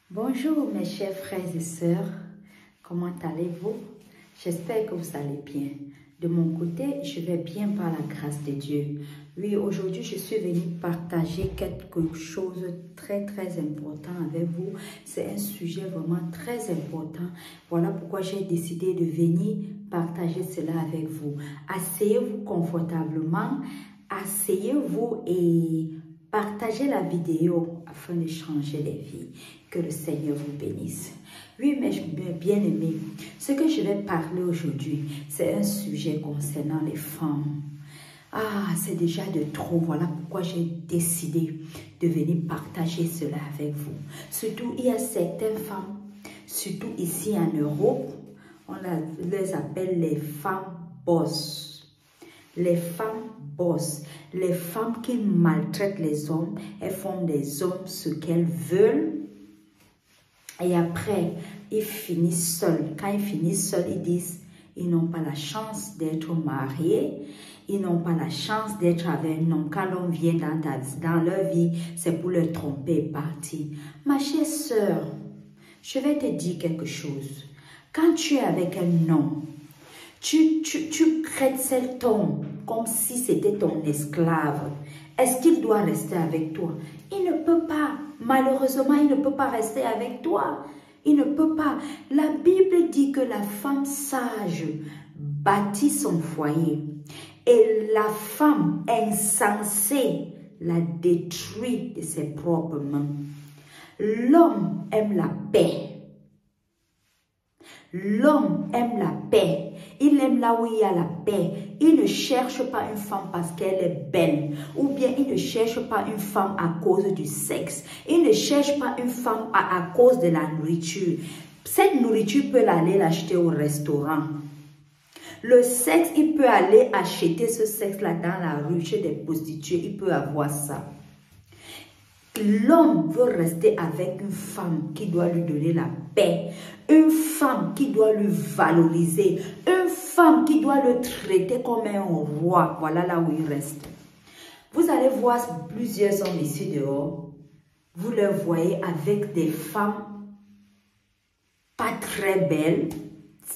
Bonjour mes chers frères et sœurs, comment allez-vous? J'espère que vous allez bien. De mon côté, je vais bien par la grâce de Dieu. Oui, aujourd'hui, je suis venue partager quelque chose de très important avec vous. C'est un sujet vraiment très important. Voilà pourquoi j'ai décidé de venir partager cela avec vous. Asseyez-vous confortablement, asseyez-vous et partagez la vidéo afin de changer les vies. Que le Seigneur vous bénisse. Oui, mes bien-aimés, ce que je vais parler aujourd'hui, c'est un sujet concernant les femmes. Ah, c'est déjà de trop. Voilà pourquoi j'ai décidé de venir partager cela avec vous. Surtout, il y a certaines femmes, surtout ici en Europe, on les appelle les femmes boss. Les femmes boss, les femmes qui maltraitent les hommes, elles font des hommes ce qu'elles veulent. Et après, ils finissent seuls. Quand ils finissent seuls, ils disent ils n'ont pas la chance d'être mariés. Ils n'ont pas la chance d'être avec un homme. Quand l'homme vient dans leur vie, c'est pour leur tromper et partir. Ma chère sœur, je vais te dire quelque chose. Quand tu es avec un homme, tu crées cet homme comme si c'était ton esclave. Est-ce qu'il doit rester avec toi? Il ne peut pas. Malheureusement, il ne peut pas rester avec toi. Il ne peut pas. La Bible dit que la femme sage bâtit son foyer et la femme insensée la détruit de ses propres mains. L'homme aime la paix. L'homme aime la paix. Il aime là où il y a la paix. Il ne cherche pas une femme parce qu'elle est belle. Ou bien il ne cherche pas une femme à cause du sexe. Il ne cherche pas une femme à cause de la nourriture. Cette nourriture peut aller l'acheter au restaurant. Le sexe, il peut aller acheter ce sexe-là dans la rue chez des prostituées. Il peut avoir ça. L'homme veut rester avec une femme qui doit lui donner la paix, une femme qui doit le valoriser, une femme qui doit le traiter comme un roi. Voilà là où il reste. Vous allez voir plusieurs hommes ici dehors. Vous les voyez avec des femmes pas très belles.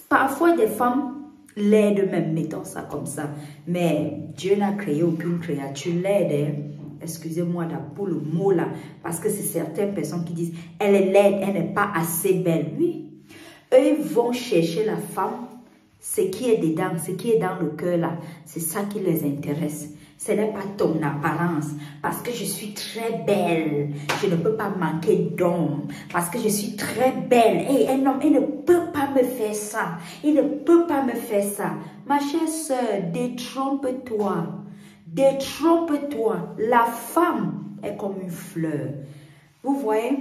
Parfois des femmes laides même, mettons ça comme ça. Mais Dieu n'a créé aucune créature laide. Excusez-moi pour le mot là, parce que c'est certaines personnes qui disent elle est laide, elle n'est pas assez belle. Oui, eux ils vont chercher la femme, ce qui est dedans, ce qui est dans le cœur là, c'est ça qui les intéresse. Ce n'est pas ton apparence, parce que je suis très belle, je ne peux pas manquer d'homme, parce que je suis très belle. Et un homme, il ne peut pas me faire ça, il ne peut pas me faire ça. Ma chère soeur, détrompe-toi. Détrompe-toi. La femme est comme une fleur. Vous voyez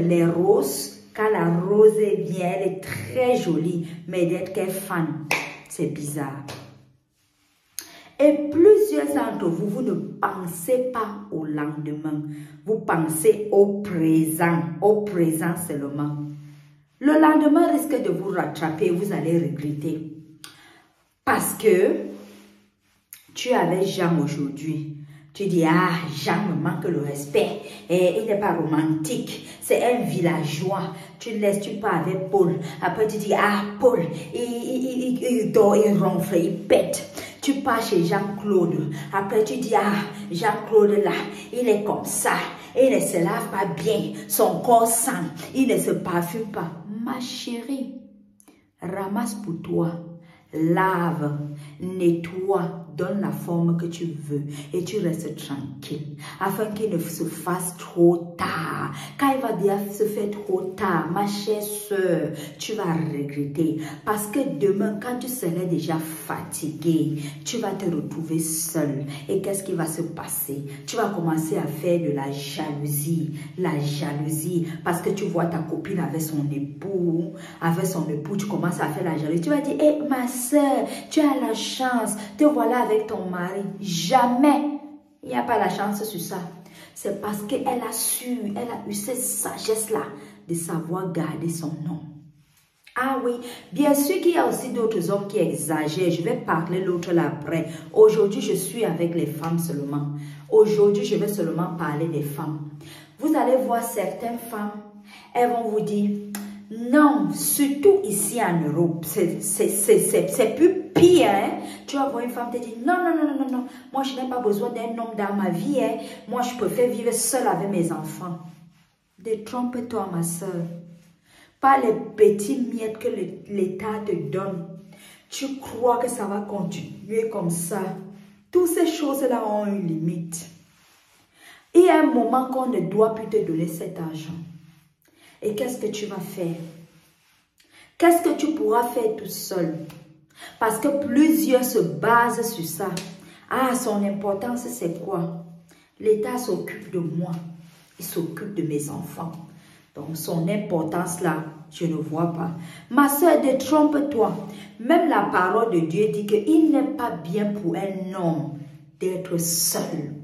les roses, quand la rose vient, elle est très jolie, mais d'être qu'elle fane, c'est bizarre. Et plusieurs d'entre vous, vous ne pensez pas au lendemain. Vous pensez au présent seulement. Le lendemain risque de vous rattraper, vous allez regretter. Parce que tu es avec Jean aujourd'hui. Tu dis, ah, Jean me manque le respect. Et il n'est pas romantique. C'est un villageois. Tu laisses, tu pars avec Paul. Après, tu dis, ah, Paul, il dort, il ronfle, il pète. Tu pars chez Jean-Claude. Après, tu dis, ah, Jean-Claude là, il est comme ça. Il ne se lave pas bien. Son corps sent. Il ne se parfume pas. Ma chérie, ramasse pour toi. Lave, nettoie, donne la forme que tu veux et tu restes tranquille afin qu'il ne se fasse trop tard. Quand il va bien se faire trop tard, ma chère soeur, tu vas regretter parce que demain, quand tu serais déjà fatiguée, tu vas te retrouver seule. Et qu'est-ce qui va se passer? Tu vas commencer à faire de la jalousie parce que tu vois ta copine avec son époux, tu commences à faire la jalousie. Tu vas dire, hé, ma soeur, tu as la chance, te voilà avec ton mari. Jamais, il n'y a pas la chance sur ça. C'est parce qu'elle a eu cette sagesse-là de savoir garder son nom. Ah oui, bien sûr qu'il y a aussi d'autres hommes qui exagèrent. Je vais parler l'autre là après. Aujourd'hui, je suis avec les femmes seulement. Aujourd'hui, je vais seulement parler des femmes. Vous allez voir certaines femmes, elles vont vous dire, non, surtout ici en Europe, c'est plus pire. Hein? Tu vas voir une femme te dire, non, non, non, non, non, moi je n'ai pas besoin d'un homme dans ma vie. Hein? Moi je préfère vivre seule avec mes enfants. Détrompe-toi, ma soeur. Pas les petits miettes que l'État te donne. Tu crois que ça va continuer comme ça. Toutes ces choses-là ont une limite. Il y a un moment qu'on ne doit plus te donner cet argent. Et qu'est-ce que tu vas faire? Qu'est-ce que tu pourras faire tout seul? Parce que plusieurs se basent sur ça. Ah, son importance, c'est quoi? L'État s'occupe de moi. Il s'occupe de mes enfants. Donc, son importance là, je ne vois pas. Ma soeur, détrompe-toi. Même la parole de Dieu dit qu'il n'est pas bien pour un homme d'être seul.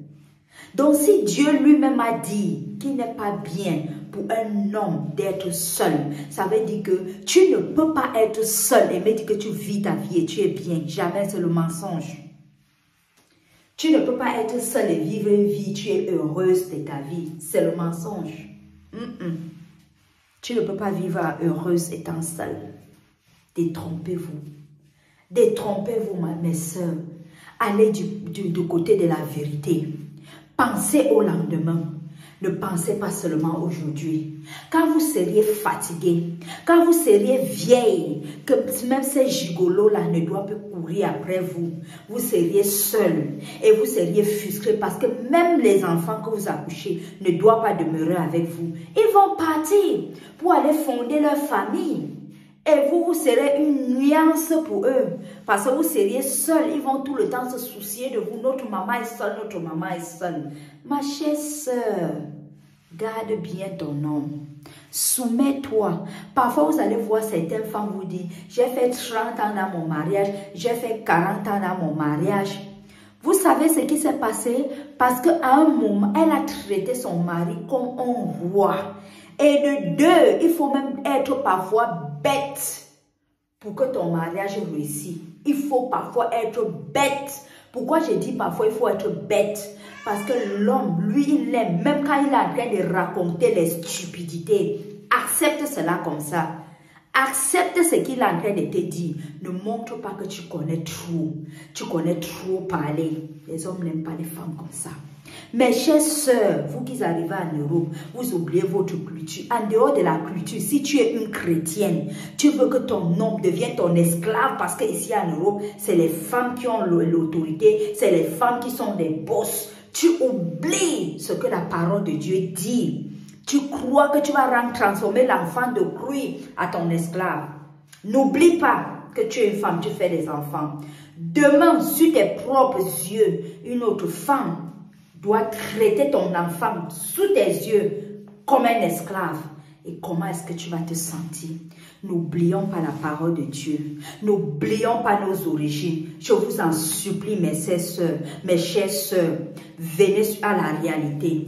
Donc, si Dieu lui-même a dit qu'il n'est pas bien pour un homme d'être seul, ça veut dire que tu ne peux pas être seul et me dire que tu vis ta vie et tu es bien. Jamais, c'est le mensonge. Tu ne peux pas être seul et vivre une vie, tu es heureuse de ta vie. C'est le mensonge. Tu ne peux pas vivre heureuse étant seule. Détrompez-vous. Détrompez-vous, mes soeurs. Allez du côté de la vérité. Pensez au lendemain. Ne pensez pas seulement aujourd'hui. Quand vous seriez fatigué, quand vous seriez vieille, que même ces gigolos-là ne doivent plus courir après vous, vous seriez seul et vous seriez frustré parce que même les enfants que vous accouchez ne doivent pas demeurer avec vous. Ils vont partir pour aller fonder leur famille. Et vous serez une nuance pour eux. Parce que vous seriez seul. Ils vont tout le temps se soucier de vous. Notre maman est seule, notre maman est seule. Ma chère sœur, garde bien ton nom. Soumets-toi. Parfois, vous allez voir certaines femmes vous dire, j'ai fait 30 ans dans mon mariage, j'ai fait 40 ans dans mon mariage. Vous savez ce qui s'est passé? Parce qu'à un moment, elle a traité son mari comme un roi. Et de deux, il faut même être parfois bête pour que ton mariage réussisse. Il faut parfois être bête. Pourquoi je dis parfois il faut être bête? Parce que l'homme, lui, il aime. Même quand il est en train de raconter les stupidités, accepte cela comme ça. Accepte ce qu'il est en train de te dire. Ne montre pas que tu connais trop. Tu connais trop parler. Les hommes n'aiment pas les femmes comme ça. Mes chères sœurs, vous qui arrivez en Europe, vous oubliez votre culture. En dehors de la culture, si tu es une chrétienne, tu veux que ton homme devienne ton esclave parce qu'ici en Europe, c'est les femmes qui ont l'autorité, c'est les femmes qui sont des boss. Tu oublies ce que la parole de Dieu dit. Tu crois que tu vas transformer l'enfant de fruit à ton esclave. N'oublie pas que tu es une femme, tu fais des enfants. Demain, sur tes propres yeux, une autre femme doit traiter ton enfant sous tes yeux comme un esclave. Et comment est-ce que tu vas te sentir? N'oublions pas la parole de Dieu. N'oublions pas nos origines. Je vous en supplie, mes chères sœurs, venez à la réalité.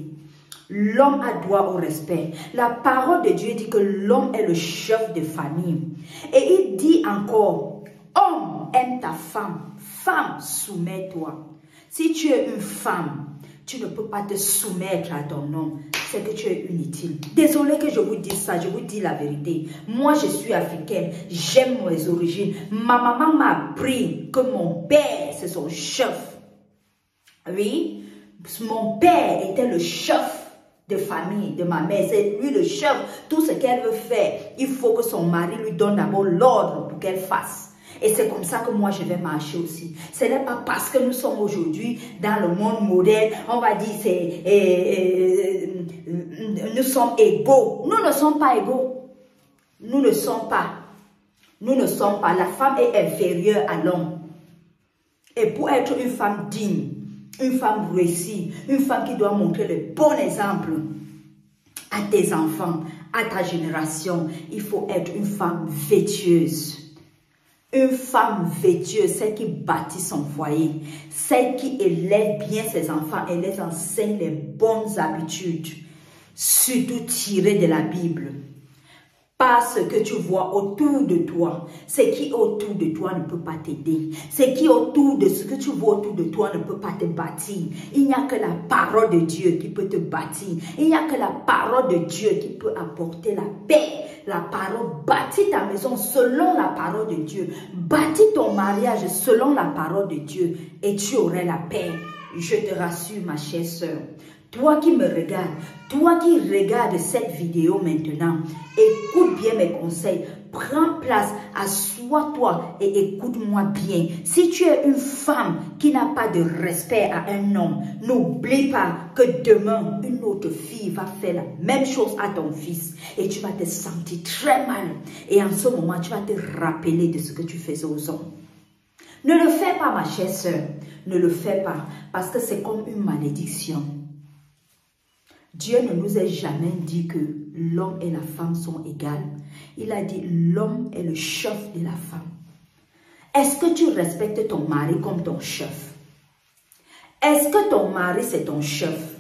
L'homme a droit au respect. La parole de Dieu dit que l'homme est le chef de famille. Et il dit encore, homme, aime ta femme. Femme, soumets-toi. Si tu es une femme, tu ne peux pas te soumettre à ton homme. C'est que tu es inutile. Désolé que je vous dise ça, je vous dis la vérité. Moi, je suis africaine. J'aime mes origines. Ma maman m'a appris que mon père, c'est son chef. Oui, mon père était le chef de famille de ma mère. C'est lui le chef. Tout ce qu'elle veut faire, il faut que son mari lui donne d'abord l'ordre pour qu'elle fasse. Et c'est comme ça que moi je vais marcher aussi. Ce n'est pas parce que nous sommes aujourd'hui dans le monde moderne, on va dire nous sommes égaux. Nous ne sommes pas égaux. Nous ne sommes pas. Nous ne sommes pas. La femme est inférieure à l'homme. Et pour être une femme digne, une femme réussie, une femme qui doit montrer le bon exemple à tes enfants, à ta génération, il faut être une femme vertueuse. Une femme vertueuse, celle qui bâtit son foyer, celle qui élève bien ses enfants et les enseigne les bonnes habitudes, surtout tirées de la Bible. Pas ce que tu vois autour de toi. Ce qui est autour de toi ne peut pas t'aider. Ce qui est autour de ce que tu vois autour de toi ne peut pas te bâtir. Il n'y a que la parole de Dieu qui peut te bâtir. Il n'y a que la parole de Dieu qui peut apporter la paix. La parole, bâtis ta maison selon la parole de Dieu. Bâtis ton mariage selon la parole de Dieu. Et tu auras la paix. Je te rassure, ma chère sœur. Toi qui me regardes, toi qui regardes cette vidéo maintenant, écoute bien mes conseils. Prends place, assois-toi et écoute-moi bien. Si tu es une femme qui n'a pas de respect à un homme, n'oublie pas que demain, une autre fille va faire la même chose à ton fils. Et tu vas te sentir très mal. Et en ce moment, tu vas te rappeler de ce que tu faisais aux hommes. Ne le fais pas, ma chère sœur. Ne le fais pas, parce que c'est comme une malédiction. Dieu ne nous a jamais dit que l'homme et la femme sont égales. Il a dit l'homme est le chef de la femme. Est-ce que tu respectes ton mari comme ton chef? Est-ce que ton mari c'est ton chef?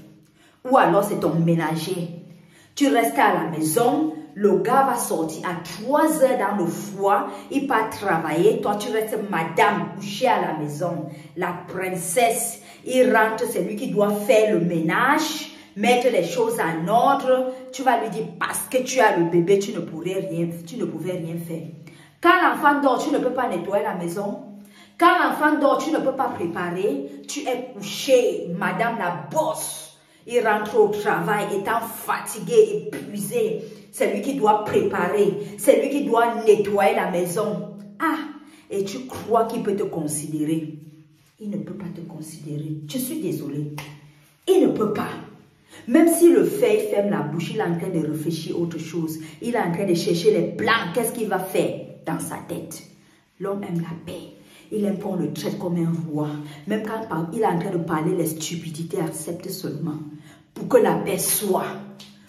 Ou alors c'est ton ménager? Tu restes à la maison, le gars va sortir à 3 heures dans le foie, il part travailler, toi tu restes madame couchée à la maison. La princesse, il rentre, c'est lui qui doit faire le ménage, mettre les choses en ordre. Tu vas lui dire parce que tu as le bébé, tu ne pouvais rien faire. Quand l'enfant dort, tu ne peux pas nettoyer la maison. Quand l'enfant dort, tu ne peux pas préparer. Tu es couché, madame la bosse. Il rentre au travail étant fatigué, épuisé. C'est lui qui doit préparer. C'est lui qui doit nettoyer la maison. Ah, et tu crois qu'il peut te considérer. Il ne peut pas te considérer. Je suis désolée. Il ne peut pas. Même si le fait, il ferme la bouche, il est en train de réfléchir autre chose. Il est en train de chercher les plans. Qu'est-ce qu'il va faire dans sa tête? L'homme aime la paix. Il aime qu'on le traite comme un roi. Même quand il est en train de parler, les stupidités acceptent seulement. Pour que la paix soit.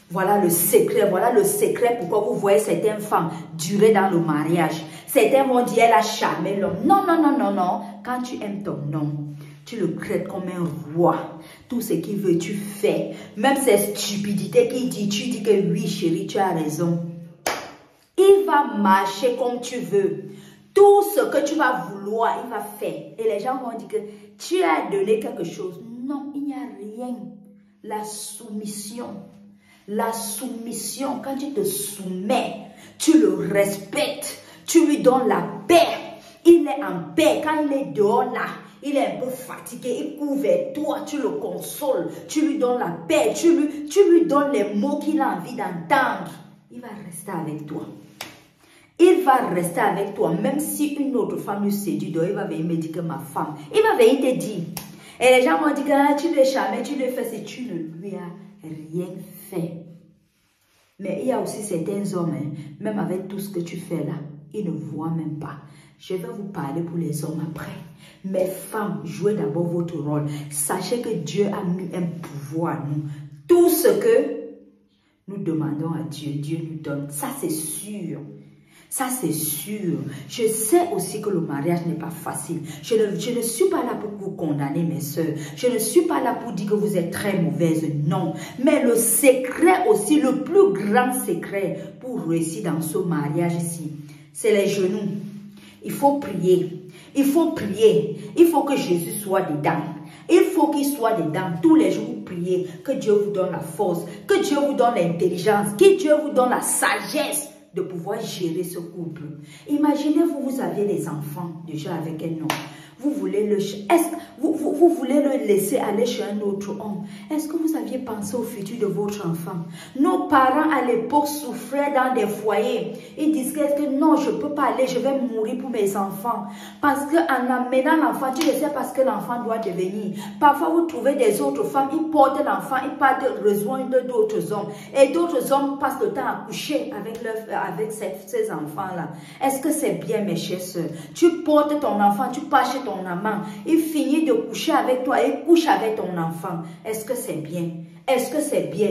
Voilà le secret. Voilà le secret pourquoi vous voyez certaines femmes durer dans le mariage. Certains vont dire, elle a charmé l'homme. Non, non, non, non, non. Quand tu aimes ton homme, tu le traites comme un roi. Tout ce qu'il veut, tu fais. Même ces stupidités qu'il dit, tu dis que oui, chérie, tu as raison. Il va marcher comme tu veux. Tout ce que tu vas vouloir, il va faire. Et les gens vont dire que tu as donné quelque chose. Non, il n'y a rien. La soumission. La soumission, quand tu te soumets, tu le respectes. Tu lui donnes la paix. Il est en paix. Quand il est dehors là, il est un peu fatigué, il court vers toi, tu le consoles, tu lui donnes la paix, tu lui donnes les mots qu'il a envie d'entendre. Il va rester avec toi. Il va rester avec toi, même si une autre femme lui séduit, il va venir me dire que ma femme, il va venir te dire. Et les gens vont dire que ah, tu l'es charmé, tu l'es fait, si tu ne lui as rien fait. Mais il y a aussi certains hommes, même avec tout ce que tu fais là, ils ne voient même pas. Je vais vous parler pour les hommes après. Mais femmes, jouez d'abord votre rôle. Sachez que Dieu a mis un pouvoir à nous. Tout ce que nous demandons à Dieu, Dieu nous donne. Ça, c'est sûr. Ça, c'est sûr. Je sais aussi que le mariage n'est pas facile. Je ne suis pas là pour vous condamner, mes soeurs. Je ne suis pas là pour dire que vous êtes très mauvaises. Non. Mais le secret aussi, le plus grand secret pour réussir dans ce mariage ici, c'est les genoux. Il faut prier. Il faut prier. Il faut que Jésus soit dedans. Il faut qu'il soit dedans. Tous les jours, vous priez. Que Dieu vous donne la force. Que Dieu vous donne l'intelligence. Que Dieu vous donne la sagesse de pouvoir gérer ce couple. Imaginez-vous, vous avez des enfants déjà avec un homme. Vous voulez vous voulez le laisser aller chez un autre homme. Est-ce que vous aviez pensé au futur de votre enfant? Nos parents à l'époque souffraient dans des foyers. Ils disaient que non, je ne peux pas aller, je vais mourir pour mes enfants. Parce qu'en amenant l'enfant, tu ne sais pas ce que l'enfant doit devenir. Parfois, vous trouvez des autres femmes, ils portent l'enfant, ils partent rejoindre d'autres hommes. Et d'autres hommes passent le temps à coucher avec ces enfants-là. Est-ce que c'est bien, mes chers soeurs? Tu portes ton enfant, tu pars chez ton amant, il finit de coucher avec toi et couche avec ton enfant. Est-ce que c'est bien? Est-ce que c'est bien?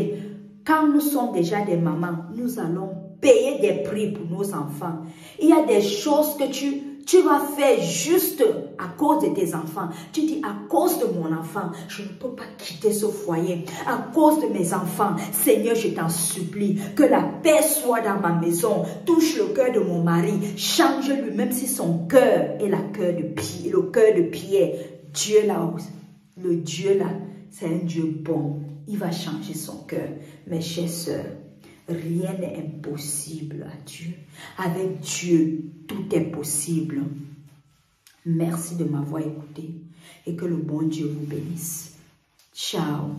Quand nous sommes déjà des mamans, nous allons payer des prix pour nos enfants. Il y a des choses que tu tu vas faire juste à cause de tes enfants. Tu dis à cause de mon enfant, je ne peux pas quitter ce foyer. À cause de mes enfants, Seigneur, je t'en supplie, que la paix soit dans ma maison. Touche le cœur de mon mari, change-lui, même si son cœur est le cœur de pierre. Dieu là, le Dieu là, c'est un Dieu bon. Il va changer son cœur. Mes chères sœurs, rien n'est impossible à Dieu. Avec Dieu, tout est possible. Merci de m'avoir écouté et que le bon Dieu vous bénisse. Ciao.